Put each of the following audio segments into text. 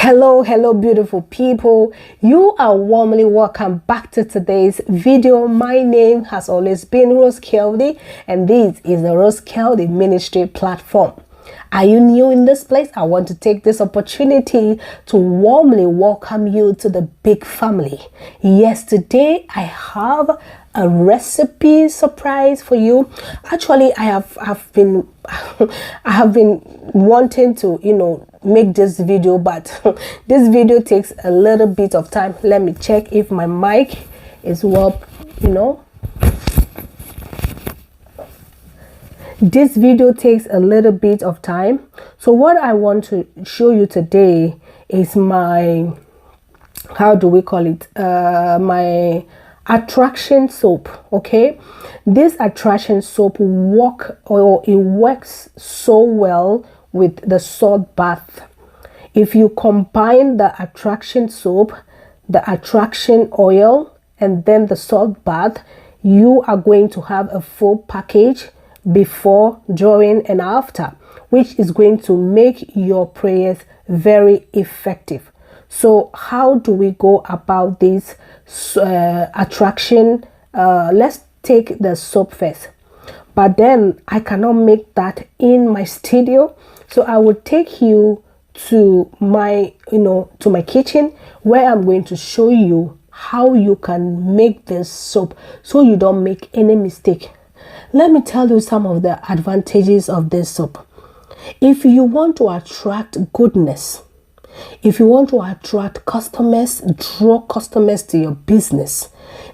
Hello beautiful people. You are warmly welcome back to today's video. My name has always been Rosekeldy, and this is the Rosekeldy Ministry platform. Are you new in this place? I want to take this opportunity to warmly welcome you to the big family. Yes, today I have a recipe surprise for you. Actually, I have been wanting to make this video, but this video takes a little bit of time. Let me check if my mic is well. This video takes a little bit of time. So what I want to show you today is my, how do we call it, my attraction soap. Okay, this attraction soap works so well with the salt bath. If you combine the attraction soap, the attraction oil, and then the salt bath, you are going to have a full package before, during, and after, which is going to make your prayers very effective. So how do we go about this attraction? Let's take the soap first, but then I cannot make that in my studio, so I will take you to my kitchen, where I'm going to show you how you can make this soap so you don't make any mistake. Let me tell you some of the advantages of this soap. If you want to attract goodness, if you want to attract customers, draw customers to your business,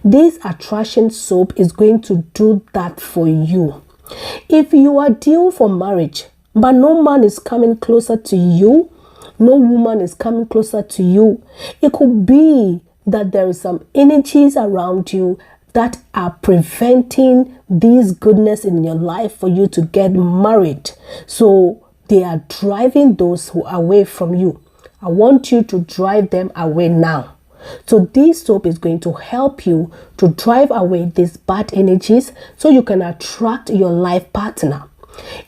this attraction soap is going to do that for you. If you are due for marriage, but no man is coming closer to you, no woman is coming closer to you, it could be that there is some energies around you that are preventing this goodness in your life for you to get married. So they are driving those who are away from you. I want you to drive them away now. So this soap is going to help you to drive away these bad energies so you can attract your life partner.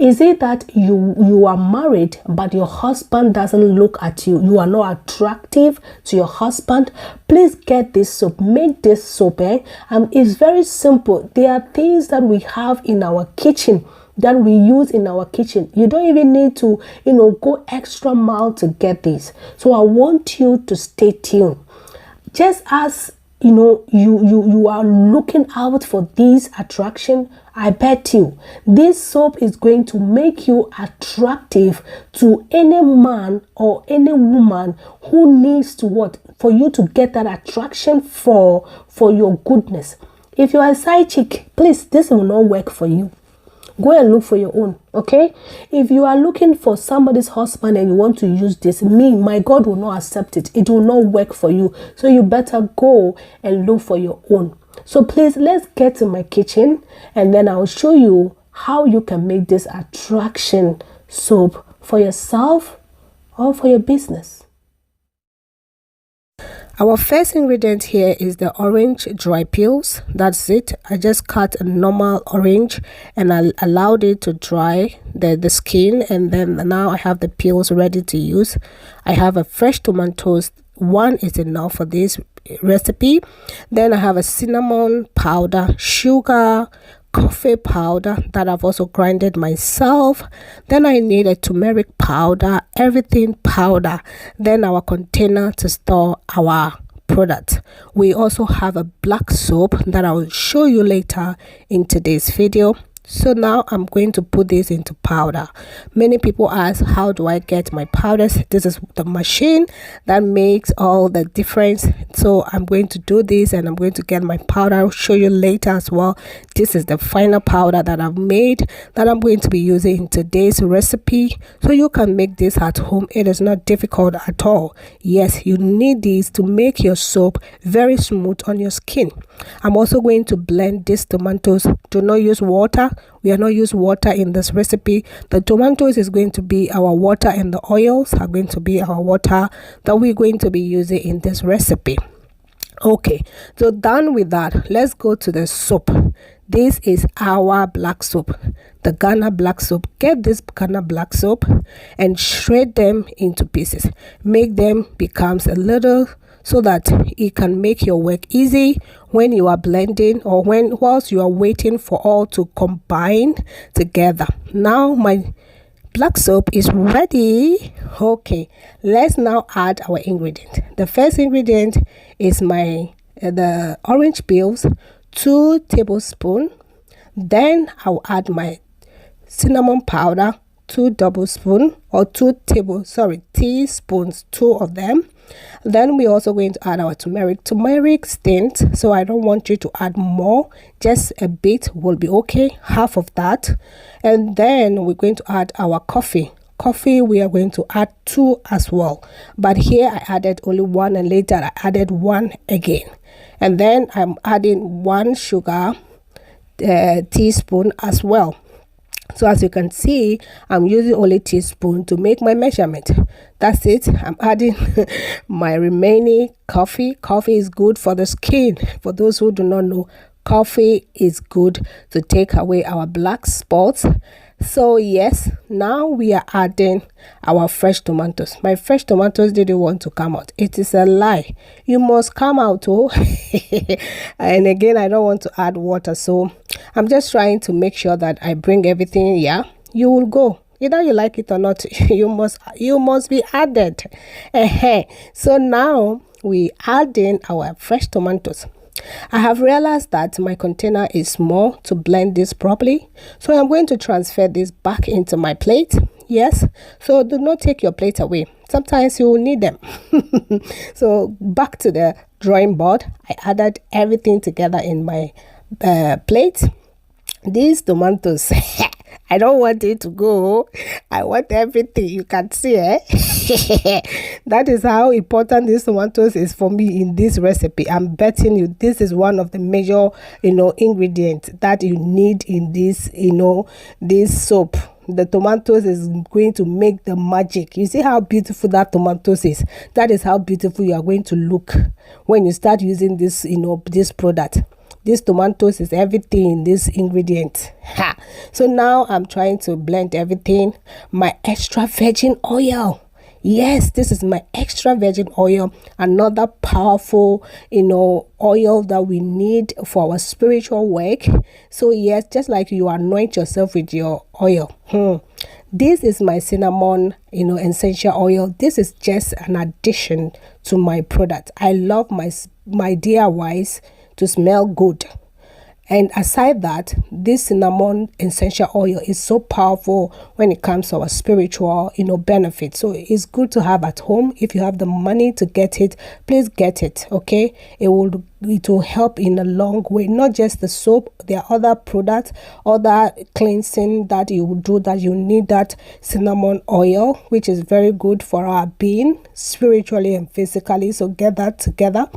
Is it that you are married but your husband doesn't look at you? You are not attractive to your husband? Please get this soap. Make this soap. It's very simple. There are things that we have in our kitchen that we use in our kitchen. You don't even need to go extra mile to get this. So I want you to stay tuned. Just as you are looking out for this attraction, I bet you this soap is going to make you attractive to any man or any woman who needs to for you to get that attraction for your goodness. If you are a side chick, please, this will not work for you. Go and look for your own. Okay, if you are looking for somebody's husband and you want to use this, my God will not accept it. It will not work for you. So you better go and look for your own. So please, let's get to my kitchen, and then I'll show you how you can make this attraction soap for yourself or for your business. Our first ingredient here is the orange dry peels. That's it. I just cut a normal orange and I allowed it to dry the skin, and then now I have the peels ready to use. I have a fresh tomatoes. One is enough for this recipe. Then I have a cinnamon powder, sugar, coffee powder that I've also grinded myself. Then I need a turmeric powder, everything powder. Then our container to store our product. We also have a black soap that I will show you later in today's video. So now I'm going to put this into powder. Many people ask, how do I get my powders? This is the machine that makes all the difference. So I'm going to do this and I'm going to get my powder. I'll show you later as well. This is the final powder that I've made that I'm going to be using in today's recipe. So you can make this at home. It is not difficult at all. Yes, you need this to make your soap very smooth on your skin. I'm also going to blend these tomatoes. Do not use water. We are not use water in this recipe. The tomatoes is going to be our water, and the oils are going to be our water that we're going to be using in this recipe. Okay, so done with that, let's go to the soap. This is our black soap, the Ghana black soap. Get this Ghana black soap and shred them into pieces. Make them becomes a little, so that it can make your work easy when you are blending, or whilst you are waiting for all to combine together. Now my black soap is ready. Okay, let's now add our ingredient. The first ingredient is the orange peels, 2 tablespoons. Then I'll add my cinnamon powder, 2 tablespoons, or 2 teaspoons, 2 of them. Then we're also going to add our turmeric stint. So I don't want you to add more, just a bit will be okay, half of that. And then we're going to add our coffee. We are going to add 2 as well, but here I added only 1, and later I added 1 again. And then I'm adding 1 sugar teaspoon as well. So as you can see, I'm using only teaspoon to make my measurement. That's it. I'm adding my remaining coffee. Coffee is good for the skin. For those who do not know, coffee is good to take away our black spots. So yes, now we are adding our fresh tomatoes. My fresh tomatoes didn't want to come out. It is a lie. You must come out. Oh. And again, I don't want to add water, so I'm just trying to make sure that I bring everything. Yeah, you will go. Either you like it or not, you must be added. So now we add in our fresh tomatoes. I have realized that my container is small to blend this properly, so I'm going to transfer this back into my plate. Yes, so do not take your plate away. Sometimes you will need them. So back to the drawing board. I added everything together in my plate. These tomatoes, I don't want it to go. I want everything. You can see, That is how important these tomatoes is for me in this recipe. I'm betting you this is one of the major, ingredients that you need in this, this soap. The tomatoes is going to make the magic. You see how beautiful that tomatoes is. That is how beautiful you are going to look when you start using this, this product. This tomatoes is everything in this ingredient. So now I'm trying to blend everything. My extra virgin oil. Yes, this is my extra virgin oil, another powerful, oil that we need for our spiritual work. So yes, just like you anoint yourself with your oil. This is my cinnamon, essential oil. This is just an addition to my product. I love my DIYs to smell good. And aside that, this cinnamon essential oil is so powerful when it comes to our spiritual, benefits. So it's good to have at home. If you have the money to get it, please get it. Okay, it will help in a long way. Not just the soap, there are other products, other cleansing that you will do that you need that cinnamon oil, which is very good for our being spiritually and physically. So get that together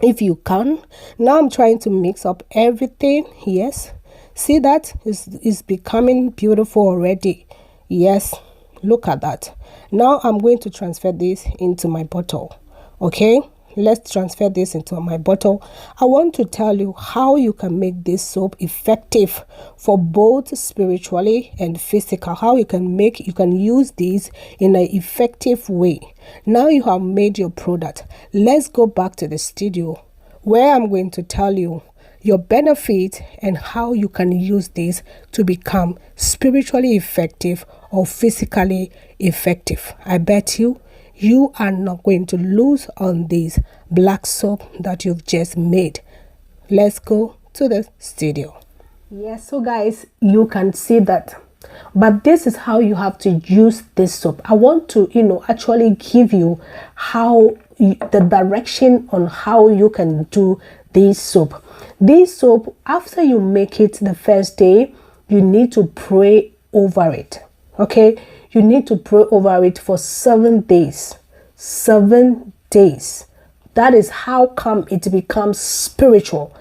if you can. Now I'm trying to mix up everything. Yes, see that is becoming beautiful already. Yes, look at that. Now I'm going to transfer this into my bottle. Okay, let's transfer this into my bottle. I want to tell you how you can make this soap effective for both spiritually and physical. How you can use these in an effective way. Now you have made your product. Let's go back to the studio where I'm going to tell you your benefit and how you can use this to become spiritually effective or physically effective. I bet you are not going to lose on this black soap that you've just made. Let's go to the studio. Yes, so guys, you can see that. But this is how you have to use this soap. I want to, actually give you the direction on how you can do this soap. This soap, after you make it the first day, you need to pray over it. Okay, you need to pray over it for 7 days. 7 days. That is how come it becomes spiritual.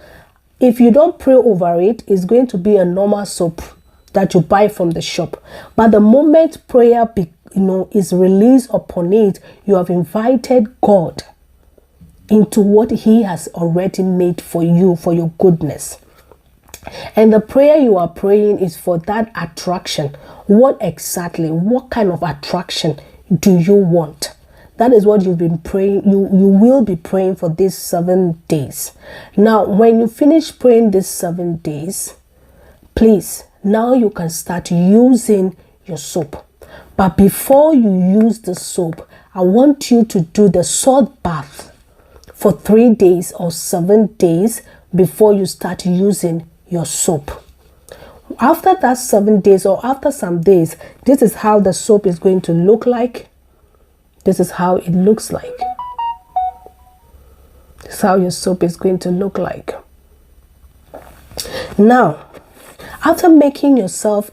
If you don't pray over it, it's going to be a normal soap that you buy from the shop. But the moment prayer is released upon it, you have invited God into what he has already made for you, for your goodness. And the prayer you are praying is for that attraction. What kind of attraction do you want? That is what you've been praying. You will be praying for these 7 days. Now, when you finish praying these 7 days, please, now you can start using your soap. But before you use the soap, I want you to do the salt bath for 3 days or 7 days before you start using your soap. After that 7 days or after some days, this is how the soap is going to look like. This is how it looks like. This is how your soap is going to look like. Now, after making after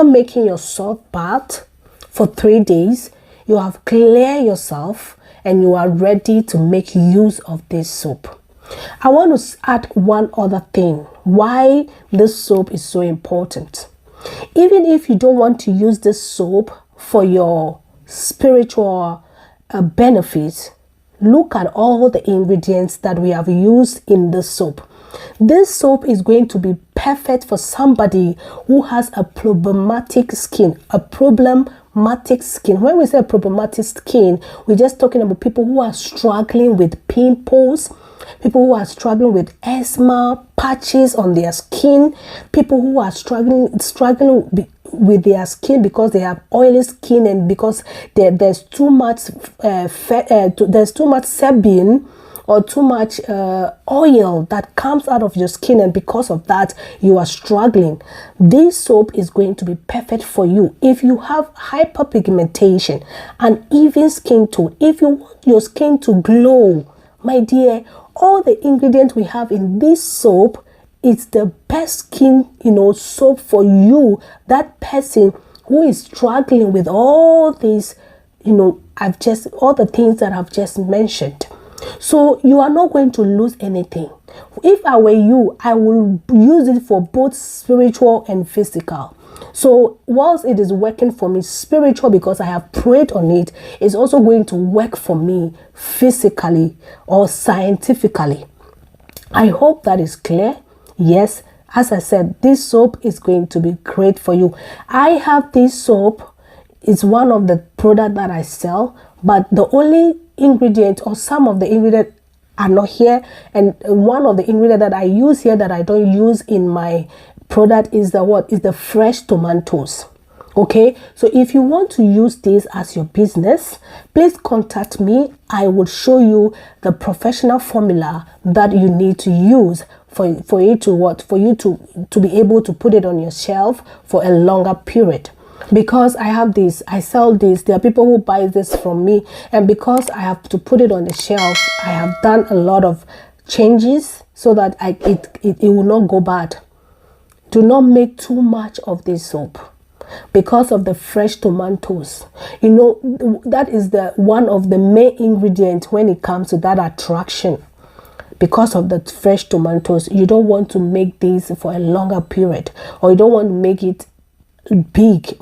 making your salt bath for 3 days, you have cleared yourself and you are ready to make use of this soap. I want to add one other thing why this soap is so important. Even if you don't want to use this soap for your spiritual benefits, look at all the ingredients that we have used in this soap. This soap is going to be perfect for somebody who has a problematic skin, When we say problematic skin, we're just talking about people who are struggling with pimples, people who are struggling with eczema, patches on their skin, people who are struggling with their skin because they have oily skin and because there's too much sebum or too much oil that comes out of your skin, and because of that you are struggling. This soap is going to be perfect for you. If you have hyperpigmentation and even skin tone, if you want your skin to glow, my dear, all the ingredients we have in this soap, it's the best skin soap for you, that person who is struggling with all these all the things that I've just mentioned. So you are not going to lose anything. If I were you, I will use it for both spiritual and physical. So whilst it is working for me spiritual because I have prayed on it, it's also going to work for me physically or scientifically. I hope that is clear. Yes, as I said, this soap is going to be great for you. I have this soap. It's one of the products that I sell, but the only ingredient or some of the ingredients are not here, and one of the ingredients that I use here that I don't use in my product is the fresh tomatoes. Okay, so if you want to use this as your business, please contact me. I will show you the professional formula that you need to use for you to be able to put it on your shelf for a longer period. Because I have this, I sell this, there are people who buy this from me, and because I have to put it on the shelf, I have done a lot of changes so that it will not go bad. Do not make too much of this soap because of the fresh tomatoes. That is one of the main ingredients when it comes to that attraction. Because of the fresh tomatoes, you don't want to make this for a longer period, or you don't want to make it big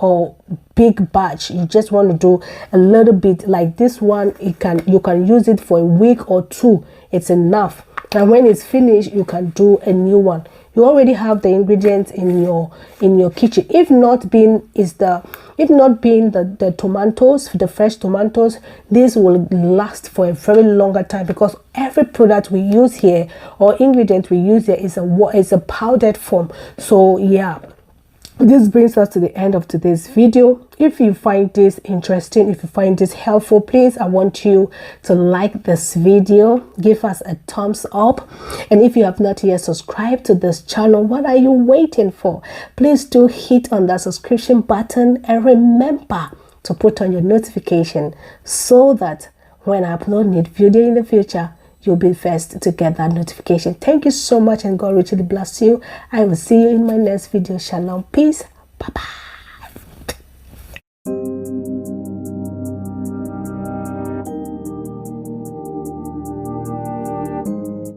batch. You just want to do a little bit. Like this one, you can use it for a week or 2. It's enough, and when it's finished you can do a new one. You already have the ingredients in your kitchen. If not being the tomatoes, the fresh tomatoes, this will last for a very longer time, because every product we use here or ingredient we use here is a powdered form. So yeah, this brings us to the end of today's video. If you find this interesting, if you find this helpful, please, I want you to like this video, give us a thumbs up, and if you have not yet subscribed to this channel, what are you waiting for? Please do hit on that subscription button, and remember to put on your notification so that when I upload new video in the future, you'll be first to get that notification. Thank you so much, and God richly bless you. I will see you in my next video. Shalom, peace, bye bye.